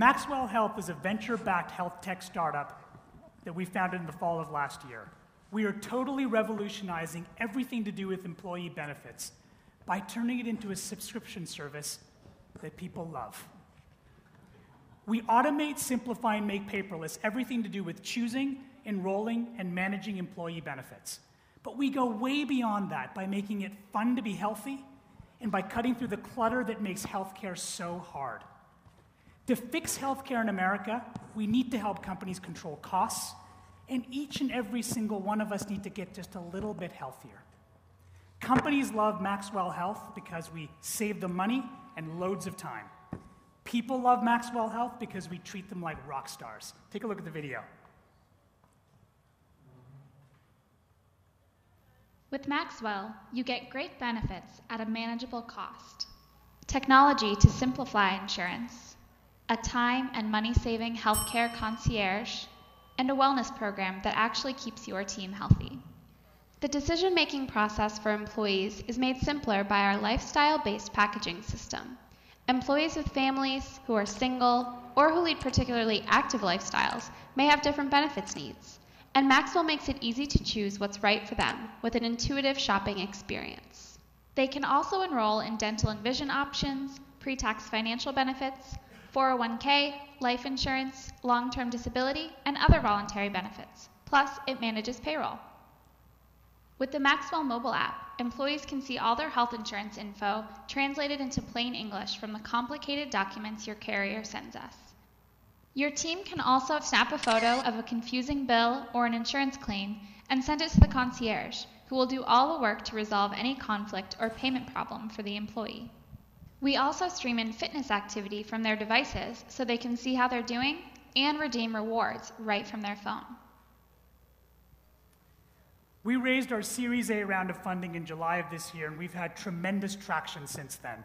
Maxwell Health is a venture-backed health tech startup that we founded in the fall of last year. We are totally revolutionizing everything to do with employee benefits by turning it into a subscription service that people love. We automate, simplify, and make paperless everything to do with choosing, enrolling, and managing employee benefits. But we go way beyond that by making it fun to be healthy and by cutting through the clutter that makes healthcare so hard. To fix healthcare in America, we need to help companies control costs, and each and every single one of us need to get just a little bit healthier. Companies love Maxwell Health because we save them money and loads of time. People love Maxwell Health because we treat them like rock stars. Take a look at the video. With Maxwell, you get great benefits at a manageable cost. Technology to simplify insurance, a time and money-saving healthcare concierge, and a wellness program that actually keeps your team healthy. The decision-making process for employees is made simpler by our lifestyle-based packaging system. Employees with families, who are single, or who lead particularly active lifestyles may have different benefits needs, and Maxwell makes it easy to choose what's right for them with an intuitive shopping experience. They can also enroll in dental and vision options, pre-tax financial benefits, 401k, life insurance, long-term disability, and other voluntary benefits. Plus, it manages payroll. With the Maxwell mobile app, employees can see all their health insurance info translated into plain English from the complicated documents your carrier sends us. Your team can also snap a photo of a confusing bill or an insurance claim and send it to the concierge, who will do all the work to resolve any conflict or payment problem for the employee. We also stream in fitness activity from their devices so they can see how they're doing and redeem rewards right from their phone. We raised our Series A round of funding in July of this year, and we've had tremendous traction since then.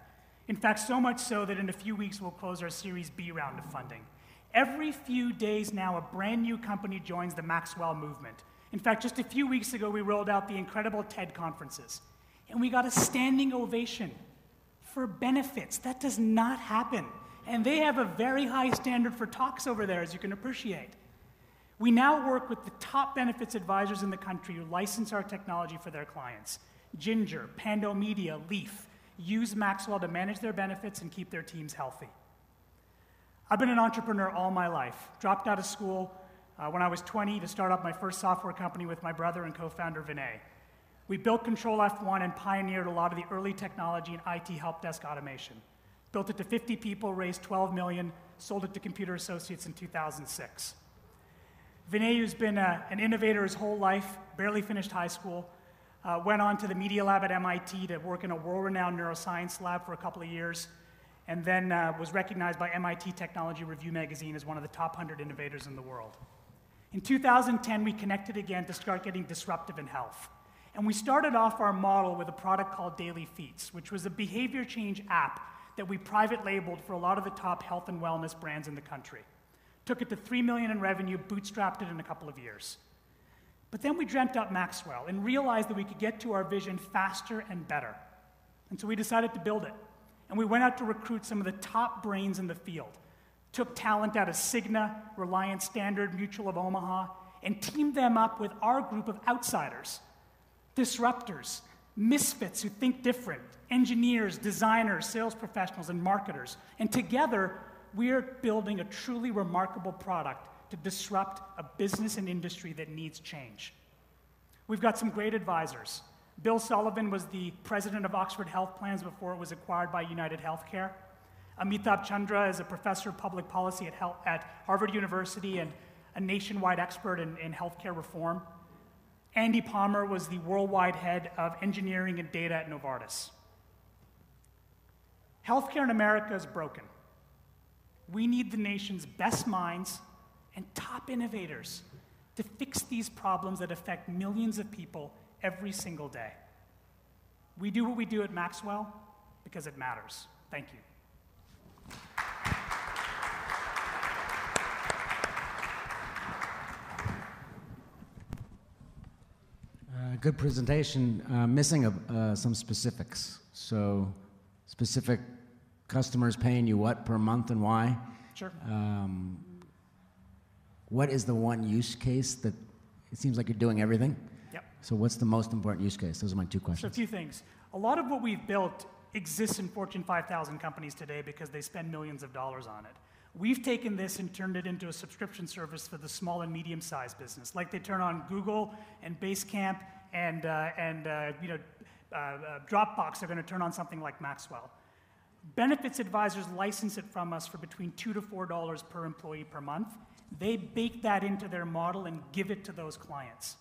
In fact, so much so that in a few weeks we'll close our Series B round of funding. Every few days now, a brand new company joins the Maxwell movement. In fact, just a few weeks ago, we rolled out the incredible TED conferences, and we got a standing ovation for benefits. That does not happen. And they have a very high standard for talks over there, as you can appreciate. We now work with the top benefits advisors in the country who license our technology for their clients. Ginger, Pando Media, Leaf use Maxwell to manage their benefits and keep their teams healthy. I've been an entrepreneur all my life. Dropped out of school when I was 20 to start up my first software company with my brother and co-founder Vinay. We built Control F1 and pioneered a lot of the early technology and IT help desk automation. Built it to 50 people, raised 12 million, sold it to Computer Associates in 2006. Vinay, who's been an innovator his whole life, barely finished high school, went on to the Media Lab at MIT to work in a world-renowned neuroscience lab for a couple of years, and then was recognized by MIT Technology Review magazine as one of the top 100 innovators in the world. In 2010, we connected again to start getting disruptive in health. And we started off our model with a product called Daily Feats, which was a behavior change app that we private labeled for a lot of the top health and wellness brands in the country. Took it to $3 million in revenue, bootstrapped it in a couple of years. But then we dreamt up Maxwell and realized that we could get to our vision faster and better. And so we decided to build it. And we went out to recruit some of the top brains in the field. Took talent out of Cigna, Reliance Standard, Mutual of Omaha, and teamed them up with our group of outsiders. Disruptors, misfits who think different, engineers, designers, sales professionals, and marketers. And together, we're building a truly remarkable product to disrupt a business and industry that needs change. We've got some great advisors. Bill Sullivan was the president of Oxford Health Plans before it was acquired by United Healthcare. Amitabh Chandra is a professor of public policy at Harvard University and a nationwide expert in healthcare reform. Andy Palmer was the worldwide head of engineering and data at Novartis. Healthcare in America is broken. We need the nation's best minds and top innovators to fix these problems that affect millions of people every single day. We do what we do at Maxwell because it matters. Thank you. Good presentation. Missing some specifics. So, specific customers paying you what per month and why? Sure. What is the one use case that it seems like you're doing everything? Yep. So what's the most important use case? Those are my two questions. So a few things. A lot of what we've built exists in Fortune 5000 companies today because they spend millions of dollars on it. We've taken this and turned it into a subscription service for the small and medium-sized business, like they turn on Google and Basecamp and Dropbox are going to turn on something like Maxwell. Benefits advisors license it from us for between $2 to $4 per employee per month. They bake that into their model and give it to those clients.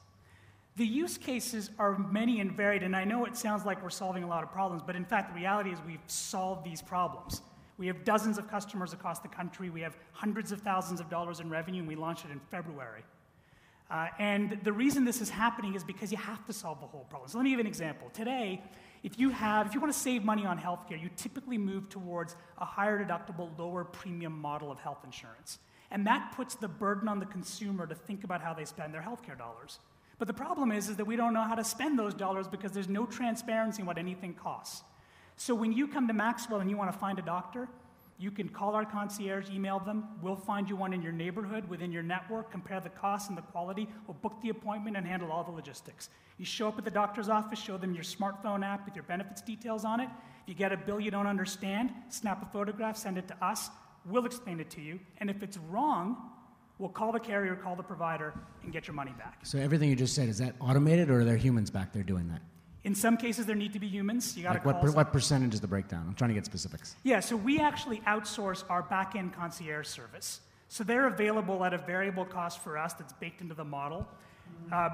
The use cases are many and varied, and I know it sounds like we're solving a lot of problems, but in fact, the reality is we've solved these problems. We have dozens of customers across the country. We have hundreds of thousands of dollars in revenue, and we launched it in February. And the reason this is happening is because you have to solve the whole problem. So let me give you an example. Today, if you want to save money on healthcare, you typically move towards a higher deductible, lower premium model of health insurance. And that puts the burden on the consumer to think about how they spend their healthcare dollars. But the problem is that we don't know how to spend those dollars because there's no transparency in what anything costs. So when you come to Maxwell and you want to find a doctor, you can call our concierge, email them. We'll find you one in your neighborhood, within your network, compare the cost and the quality. We'll book the appointment and handle all the logistics. You show up at the doctor's office, show them your smartphone app with your benefits details on it. If you get a bill you don't understand, snap a photograph, send it to us. We'll explain it to you. And if it's wrong, we'll call the carrier, call the provider, and get your money back. So everything you just said, is that automated, or are there humans back there doing that? In some cases, there need to be humans. You got to like call what percentage is the breakdown? I'm trying to get specifics. Yeah, so we actually outsource our back-end concierge service. So they're available at a variable cost for us that's baked into the model.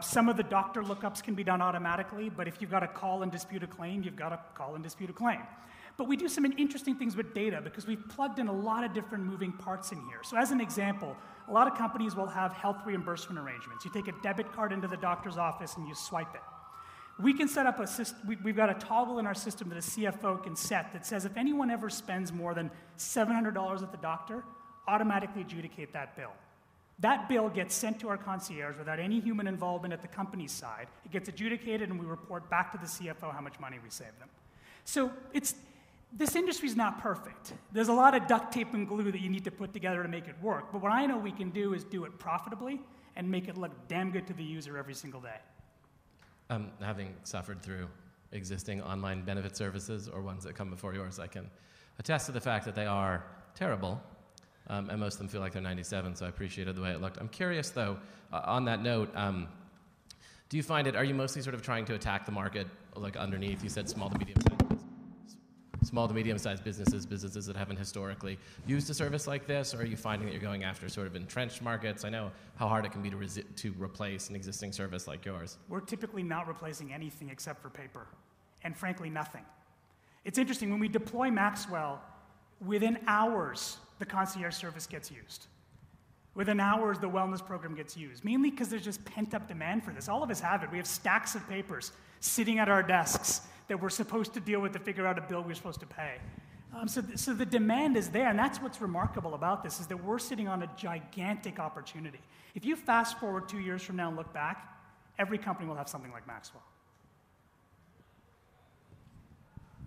Some of the doctor lookups can be done automatically, but if you've got to call and dispute a claim, you've got to call and dispute a claim. But we do some interesting things with data because we've plugged in a lot of different moving parts in here. So as an example, a lot of companies will have health reimbursement arrangements. You take a debit card into the doctor's office and you swipe it. We can set up a system, we've got a toggle in our system that a CFO can set that says if anyone ever spends more than $700 at the doctor, automatically adjudicate that bill. That bill gets sent to our concierge without any human involvement at the company's side. It gets adjudicated and we report back to the CFO how much money we saved them. So this industry is not perfect. There's a lot of duct tape and glue that you need to put together to make it work. But what I know we can do is do it profitably and make it look damn good to the user every single day. Having suffered through existing online benefit services or ones that come before yours, I can attest to the fact that they are terrible, and most of them feel like they're 97, so I appreciated the way it looked. I'm curious, though, on that note, do you find are you mostly sort of trying to attack the market, like underneath? You said small to medium-sized businesses that haven't historically used a service like this, or are you finding that you're going after sort of entrenched markets? I know how hard it can be to replace an existing service like yours. We're typically not replacing anything except for paper, and frankly, nothing. It's interesting, when we deploy Maxwell, within hours, the concierge service gets used. Within hours, the wellness program gets used, mainly because there's just pent-up demand for this. All of us have it. We have stacks of papers sitting at our desks that we're supposed to deal with to figure out a bill we're supposed to pay. So the demand is there, and that's what's remarkable about this, is that we're sitting on a gigantic opportunity. If you fast forward 2 years from now and look back, every company will have something like Maxwell.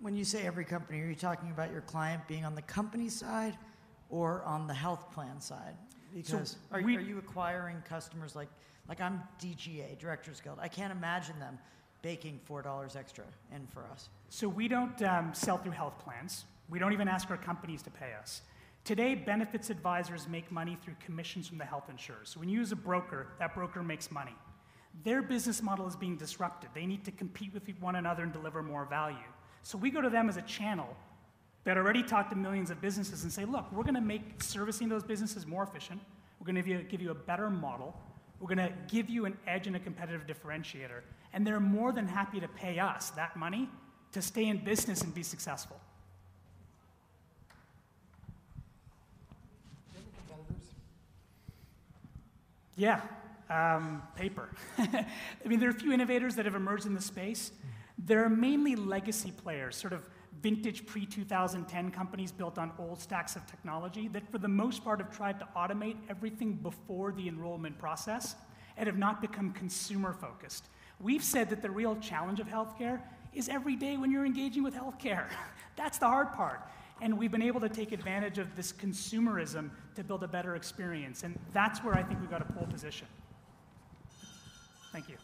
When you say every company, are you talking about your client being on the company side or on the health plan side? Because are you acquiring customers like I'm DGA, Directors Guild. I can't imagine them baking $4 extra in for us. So we don't sell through health plans. We don't even ask our companies to pay us. Today, benefits advisors make money through commissions from the health insurers. So when you use a broker, that broker makes money. Their business model is being disrupted. They need to compete with one another and deliver more value. So we go to them as a channel that already talk to millions of businesses and say, look, we're going to make servicing those businesses more efficient. We're going to give you a better model. We're going to give you an edge and a competitive differentiator. And they're more than happy to pay us that money to stay in business and be successful. Yeah, paper. I mean, there are a few innovators that have emerged in the space. There are mainly legacy players, sort of vintage pre-2010 companies built on old stacks of technology that for the most part have tried to automate everything before the enrollment process and have not become consumer-focused. We've said that the real challenge of healthcare is every day when you're engaging with healthcare. That's the hard part. And we've been able to take advantage of this consumerism to build a better experience. And that's where I think we've got a pole position. Thank you.